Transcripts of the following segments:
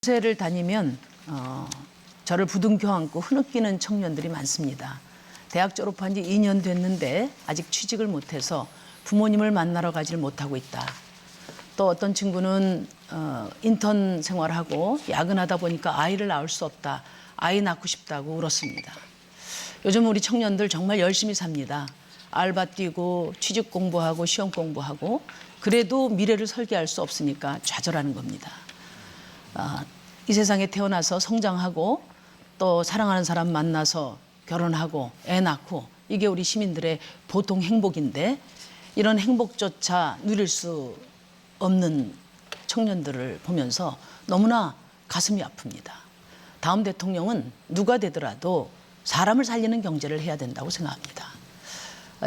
곳을 다니면 저를 부둥켜 안고 흐느끼는 청년들이 많습니다. 대학 졸업한 지 2년 됐는데 아직 취직을 못해서 부모님을 만나러 가지를 못하고 있다. 또 어떤 친구는 인턴 생활하고 야근하다 보니까 아이를 낳을 수 없다. 아이 낳고 싶다고 울었습니다. 요즘 우리 청년들 정말 열심히 삽니다. 알바 뛰고 취직 공부하고 시험 공부하고 그래도 미래를 설계할 수 없으니까 좌절하는 겁니다. 이 세상에 태어나서 성장하고 또 사랑하는 사람 만나서 결혼하고 애 낳고 이게 우리 시민들의 보통 행복인데 이런 행복조차 누릴 수 없는 청년들을 보면서 너무나 가슴이 아픕니다. 다음 대통령은 누가 되더라도 사람을 살리는 경제를 해야 된다고 생각합니다.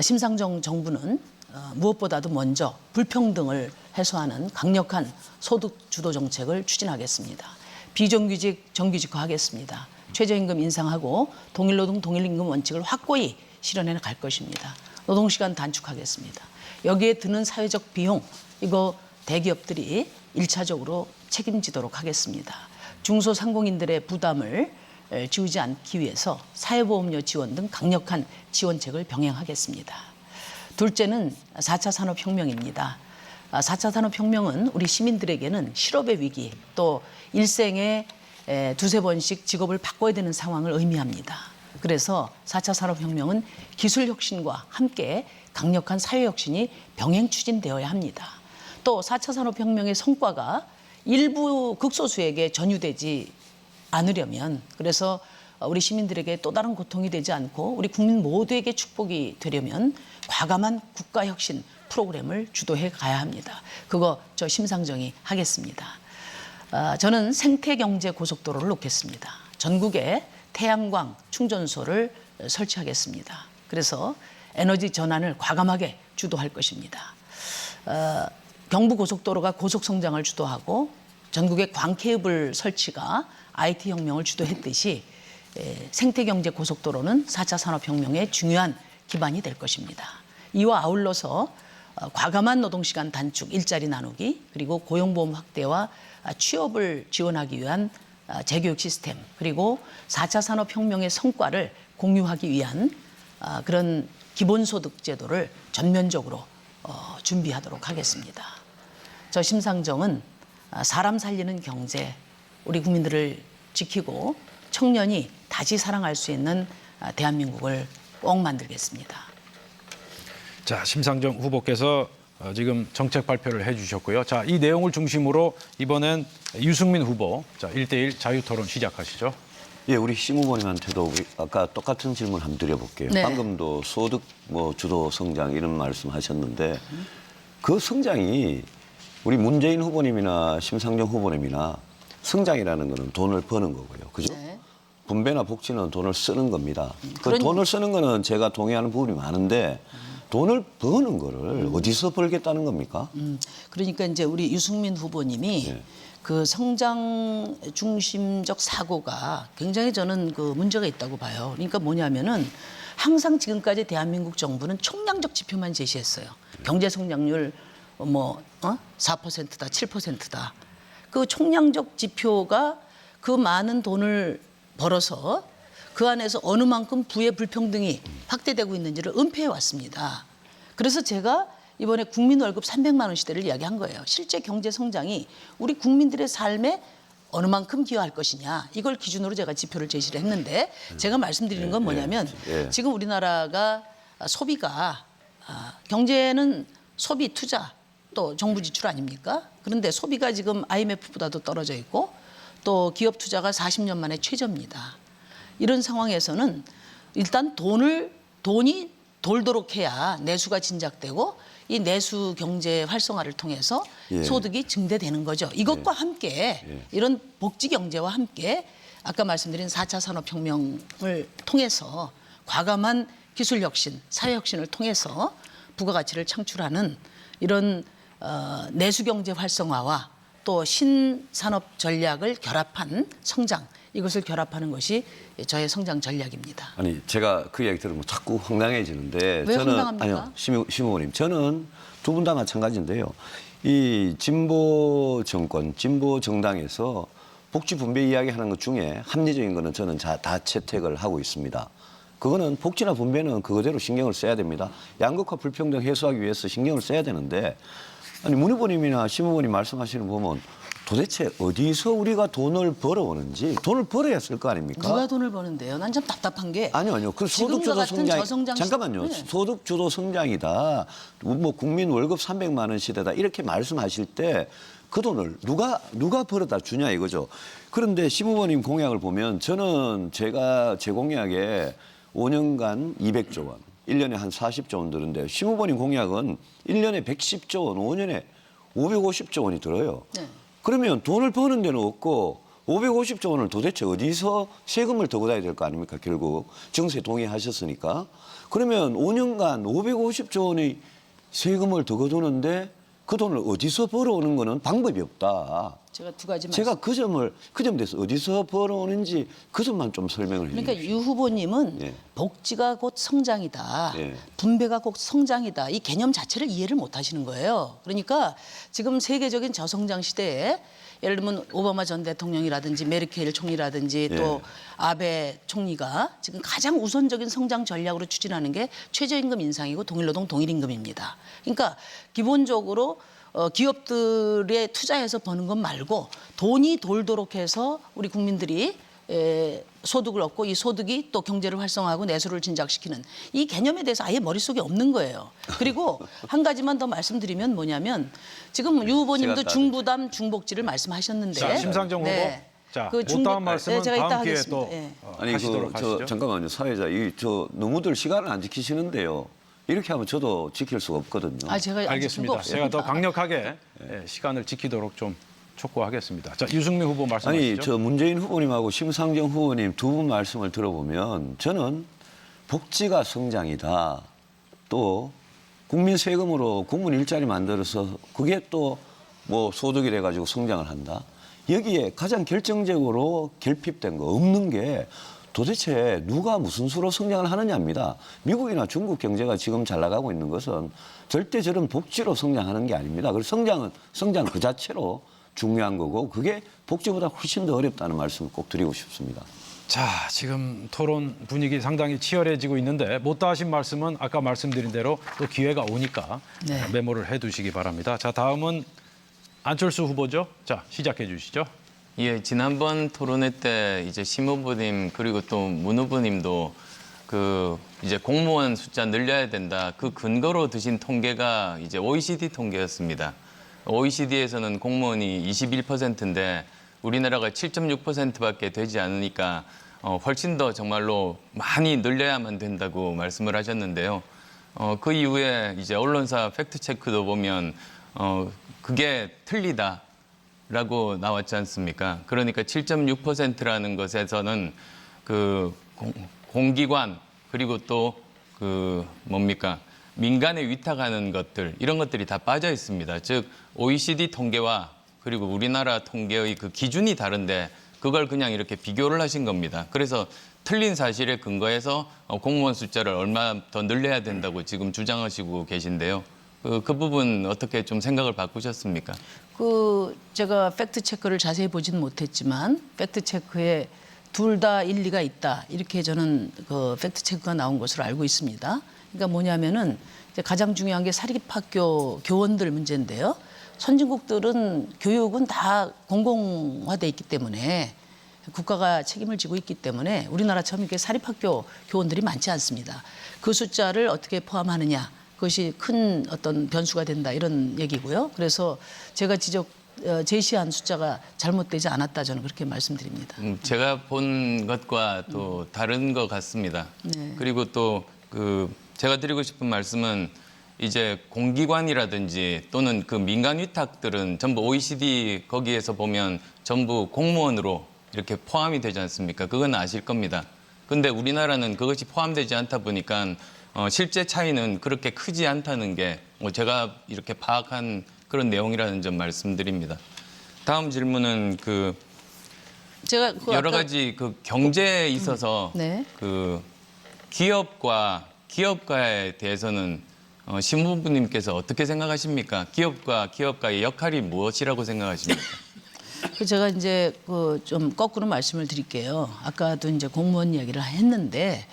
심상정 정부는 무엇보다도 먼저 불평등을 해소하는 강력한 소득 주도 정책을 추진하겠습니다. 비정규직 정규직화하겠습니다. 최저임금 인상하고 동일노동 동일임금 원칙을 확고히 실현해 갈 것입니다. 노동시간 단축하겠습니다. 여기에 드는 사회적 비용 이거 대기업들이 1차적으로 책임지도록 하겠습니다. 중소상공인들의 부담을 지우지 않기 위해서 사회보험료 지원 등 강력한 지원책을 병행하겠습니다. 둘째는 4차 산업혁명입니다. 4차 산업혁명은 우리 시민들에게는 실업의 위기 또 일생에 두세 번씩 직업을 바꿔야 되는 상황을 의미합니다. 그래서 4차 산업혁명은 기술혁신과 함께 강력한 사회혁신이 병행 추진되어야 합니다. 또 4차 산업혁명의 성과가 일부 극소수에게 전유되지 않으려면 그래서 우리 시민들에게 또 다른 고통이 되지 않고 우리 국민 모두에게 축복이 되려면 과감한 국가혁신 프로그램을 주도해 가야 합니다. 그거 저 심상정이 하겠습니다. 저는 생태경제 고속도로를 놓겠습니다. 전국에 태양광 충전소를 설치하겠습니다. 그래서 에너지 전환을 과감하게 주도할 것입니다. 경부고속도로가 고속성장을 주도하고 전국에 광케이블 설치가 IT 혁명을 주도했듯이 생태경제 고속도로는 4차 산업혁명의 중요한 기반이 될 것입니다. 이와 아울러서 과감한 노동시간 단축, 일자리 나누기, 그리고 고용보험 확대와 취업을 지원하기 위한 재교육 시스템, 그리고 4차 산업혁명의 성과를 공유하기 위한 그런 기본소득 제도를 전면적으로 준비하도록 하겠습니다. 저 심상정은 사람 살리는 경제, 우리 국민들을 지키고 청년이 다시 사랑할 수 있는 대한민국을 꼭 만들겠습니다. 자, 심상정 후보께서 지금 정책 발표를 해주셨고요. 자, 이 내용을 중심으로 이번엔 유승민 후보, 자, 1대1 자유토론 시작하시죠. 예, 우리 심 후보님한테도 아까 똑같은 질문 한번 드려볼게요. 네. 방금도 소득 주도 성장 이런 말씀하셨는데 그 성장이 우리 문재인 후보님이나 심상정 후보님이나 성장이라는 거는 돈을 버는 거고요. 그죠? 네. 분배나 복지는 돈을 쓰는 겁니다. 그 돈을 쓰는 거는 제가 동의하는 부분이 많은데 돈을 버는 거를 어디서 벌겠다는 겁니까? 그러니까 이제 우리 유승민 후보님이 네. 그 성장 중심적 사고가 굉장히 저는 그 문제가 있다고 봐요. 그러니까 뭐냐면은 항상 지금까지 대한민국 정부는 총량적 지표만 제시했어요. 경제 성장률 4%다, 7%다. 그 총량적 지표가 그 많은 돈을 벌어서 그 안에서 어느 만큼 부의 불평등이 확대되고 있는지를 은폐해 왔습니다. 그래서 제가 이번에 국민 월급 300만 원 시대를 이야기한 거예요. 실제 경제 성장이 우리 국민들의 삶에 어느 만큼 기여할 것이냐 이걸 기준으로 제가 지표를 제시를 했는데 제가 말씀드리는 건 뭐냐면 지금 우리나라가 소비가 경제는 소비 투자 또 정부 지출 아닙니까? 그런데 소비가 지금 IMF보다도 떨어져 있고 또 기업 투자가 40년 만에 최저입니다. 이런 상황에서는 일단 돈이 돌도록 해야 내수가 진작되고 이 내수 경제 활성화를 통해서 소득이 증대되는 거죠. 이것과 함께 이런 복지 경제와 함께 아까 말씀드린 4차 산업혁명을 통해서 과감한 기술혁신, 사회혁신을 통해서 부가가치를 창출하는 이런 내수경제 활성화와 또 신산업 전략을 결합한 성장 이것을 결합하는 것이 저의 성장 전략입니다. 아니 제가 그 얘기 들으면 자꾸 황당해지는데 왜 저는 황당합니까? 아니요 심 후보님 저는 두 분 다 마찬가지인데요. 이 진보 정권, 진보 정당에서 복지 분배 이야기하는 것 중에 합리적인 거는 저는 다 채택을 하고 있습니다. 그거는 복지나 분배는 그거대로 신경을 써야 됩니다. 양극화 불평등 해소하기 위해서 신경을 써야 되는데 아니 문 후보님이나 심 후보님 말씀하시는 거 보면 도대체 어디서 우리가 돈을 벌어오는지 돈을 벌어야 쓸 거 아닙니까? 누가 돈을 버는데요? 난 좀 답답한 게 아니요. 그 지금과 소득주도 같은 성장 저성장 잠깐만요. 네. 소득주도 성장이다. 뭐 국민 월급 300만 원 시대다. 이렇게 말씀하실 때 그 돈을 누가 벌어다 주냐 이거죠. 그런데 심 후보님 공약을 보면 저는 제가 제 공약에 5년간 200조 원, 1년에 한 40조 원 드는데 심 후보님 공약은 1년에 110조 원, 5년에 550조 원이 들어요. 네. 그러면 돈을 버는 데는 없고 550조 원을 도대체 어디서 세금을 더 걷어야 될 거 아닙니까? 결국 정세 동의하셨으니까. 그러면 5년간 550조 원의 세금을 더 걷어오는데 그 돈을 어디서 벌어오는 거는 방법이 없다. 제가 두 가지 말씀. 제가 그 점 대해서 어디서 벌어오는지 그 점만 좀 설명을 해 주십시오. 그러니까 유 후보님은 예. 복지가 곧 성장이다. 예. 분배가 곧 성장이다. 이 개념 자체를 이해를 못 하시는 거예요. 그러니까 지금 세계적인 저성장 시대에 예를 들면 오바마 전 대통령이라든지 메르켈 총리라든지 예. 또 아베 총리가 지금 가장 우선적인 성장 전략으로 추진하는 게 최저임금 인상이고 동일노동 동일임금입니다. 그러니까 기본적으로 기업들에 투자해서 버는 것 말고 돈이 돌도록 해서 우리 국민들이 소득을 얻고 이 소득이 또 경제를 활성화하고 내수를 진작시키는 이 개념에 대해서 아예 머릿속에 없는 거예요. 그리고 한 가지만 더 말씀드리면 뭐냐면 지금 유 후보님도 제가 중부담 중복지를 말씀하셨는데 자, 심상정 후보. 자, 그 못다한 말씀은 제가 이따 다음 기회에 하겠습니다. 또 예. 아니 하시도록 하시죠. 잠깐만요. 사회자 너무들 시간을 안 지키시는데요. 이렇게 하면 저도 지킬 수가 없거든요. 아, 제가 안 지킨 거 알겠습니다. 없습니다. 제가 더 강력하게 시간을 지키도록 좀 촉구하겠습니다. 자, 유승민 후보 말씀하시죠. 아니 저 문재인 후보님하고 심상정 후보님 두 분 말씀을 들어보면 저는 복지가 성장이다. 또 국민 세금으로 국민 일자리 만들어서 그게 또 뭐 소득이 돼가지고 성장을 한다. 여기에 가장 결정적으로 결핍된 거 없는 게 도대체 누가 무슨 수로 성장을 하느냐입니다. 미국이나 중국 경제가 지금 잘 나가고 있는 것은 절대 저런 복지로 성장하는 게 아닙니다. 그래서 성장 그 자체로 중요한 거고 그게 복지보다 훨씬 더 어렵다는 말씀을 꼭 드리고 싶습니다. 자, 지금 토론 분위기 상당히 치열해지고 있는데 못다 하신 말씀은 아까 말씀드린 대로 또 기회가 오니까 네. 메모를 해두시기 바랍니다. 자, 다음은 안철수 후보죠. 자, 시작해 주시죠. 예, 지난번 토론회 때 이제 심 후보님 그리고 또 문 후보님도 그 이제 공무원 숫자 늘려야 된다. 그 근거로 드신 통계가 이제 OECD 통계였습니다. OECD에서는 공무원이 21%인데 우리나라가 7.6%밖에 되지 않으니까 훨씬 더 정말로 많이 늘려야만 된다고 말씀을 하셨는데요. 그 이후에 이제 언론사 팩트 체크도 보면 그게 틀리다라고 나왔지 않습니까? 그러니까 7.6%라는 것에서는 그 공기관 그리고 또 그 뭡니까? 민간에 위탁하는 것들 이런 것들이 다 빠져 있습니다. 즉 OECD 통계와 그리고 우리나라 통계의 그 기준이 다른데 그걸 그냥 이렇게 비교를 하신 겁니다. 그래서 틀린 사실에 근거해서 공무원 숫자를 얼마 더 늘려야 된다고 지금 주장하시고 계신데요. 그 부분 어떻게 좀 생각을 바꾸셨습니까? 제가 팩트 체크를 자세히 보지는 못했지만 팩트 체크에 둘 다 일리가 있다 이렇게 저는 그 팩트 체크가 나온 것으로 알고 있습니다. 그러니까 뭐냐면은 이제 가장 중요한 게 사립학교 교원들 문제인데요. 선진국들은 교육은 다 공공화돼 있기 때문에 국가가 책임을 지고 있기 때문에 우리나라처럼 이렇게 사립학교 교원들이 많지 않습니다. 그 숫자를 어떻게 포함하느냐 그것이 큰 어떤 변수가 된다 이런 얘기고요. 그래서 제가 제시한 숫자가 잘못되지 않았다 저는 그렇게 말씀드립니다. 제가 본 것과 또 다른 것 같습니다. 네. 그리고 또 제가 드리고 싶은 말씀은 이제 공기관이라든지 또는 그 민간 위탁들은 전부 OECD 거기에서 보면 전부 공무원으로 이렇게 포함이 되지 않습니까? 그건 아실 겁니다. 근데 우리나라는 그것이 포함되지 않다 보니까 실제 차이는 그렇게 크지 않다는 게 제가 이렇게 파악한 그런 내용이라는 점 말씀드립니다. 다음 질문은 제가 여러 아까 가지 그 경제에 있어서 네. 그 기업가에 대해서는 심 후보님께서 어떻게 생각하십니까? 기업가의 역할이 무엇이라고 생각하십니까? 제가 이제 그 좀 거꾸로 말씀을 드릴게요. 아까도 이제 공무원 이야기를 했는데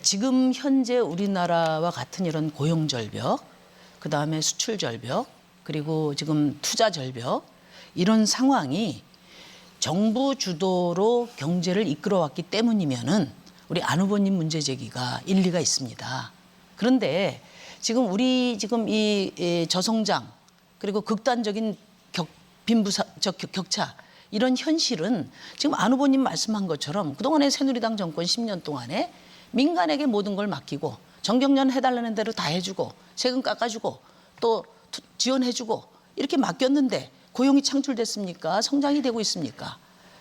지금 현재 우리나라와 같은 이런 고용 절벽, 그 다음에 수출 절벽, 그리고 지금 투자 절벽 이런 상황이 정부 주도로 경제를 이끌어왔기 때문이면은 우리 안 후보님 문제 제기가 일리가 있습니다. 그런데 지금 우리 지금 이 저성장 그리고 극단적인 격차 이런 현실은 지금 안 후보님 말씀한 것처럼 그동안의 새누리당 정권 10년 동안에 민간에게 모든 걸 맡기고 정경련 해달라는 대로 다 해주고 세금 깎아주고 또 지원해주고 이렇게 맡겼는데 고용이 창출됐습니까? 성장이 되고 있습니까?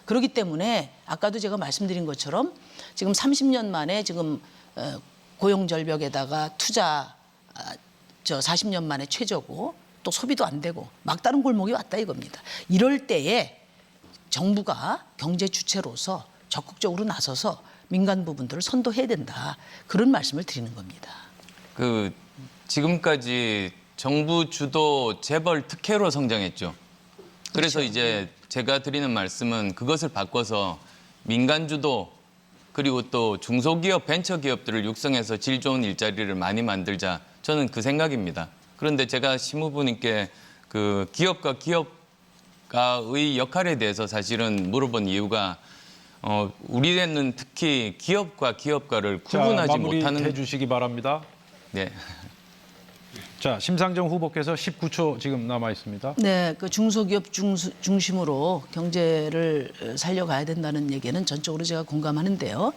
그렇기 때문에 아까도 제가 말씀드린 것처럼 지금 30년 만에 지금 고용 절벽에다가 투자 40년 만에 최저고 또 소비도 안 되고 막다른 골목이 왔다 이겁니다. 이럴 때에 정부가 경제 주체로서 적극적으로 나서서 민간 부분들을 선도해야 된다. 그런 말씀을 드리는 겁니다. 그 지금까지 정부 주도 재벌 특혜로 성장했죠. 그래서 그렇죠. 이제 제가 드리는 말씀은 그것을 바꿔서 민간 주도 그리고 또 중소기업, 벤처기업들을 육성해서 질 좋은 일자리를 많이 만들자. 저는 그 생각입니다. 그런데 제가 시무부님께 그 기업과 기업가의 역할에 대해서 사실은 물어본 이유가 우리는 특히 기업과 기업가를 구분하지 못하는. 마무리해 주시기 바랍니다. 네. 자, 심상정 후보께서 19초 지금 남아 있습니다. 네, 그 중소기업 중심으로 경제를 살려가야 된다는 얘기는 전적으로 제가 공감하는데요.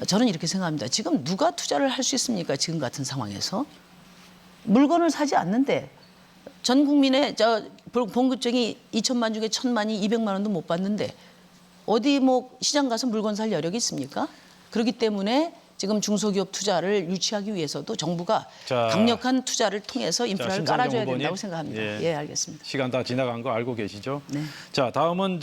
저는 이렇게 생각합니다. 지금 누가 투자를 할 수 있습니까? 지금 같은 상황에서 물건을 사지 않는데 전 국민의 봉급쟁이 2천만 중에 1,000만이 200만 원도 못 받는데 어디 뭐 시장 가서 물건 살 여력이 있습니까? 그렇기 때문에 지금 중소기업 투자를 유치하기 위해서도 정부가 자, 강력한 투자를 통해서 인프라를 심상정 깔아줘야 후보님. 된다고 생각합니다. 예. 예, 알겠습니다. 시간 다 지나간 거 알고 계시죠? 네. 자, 다음은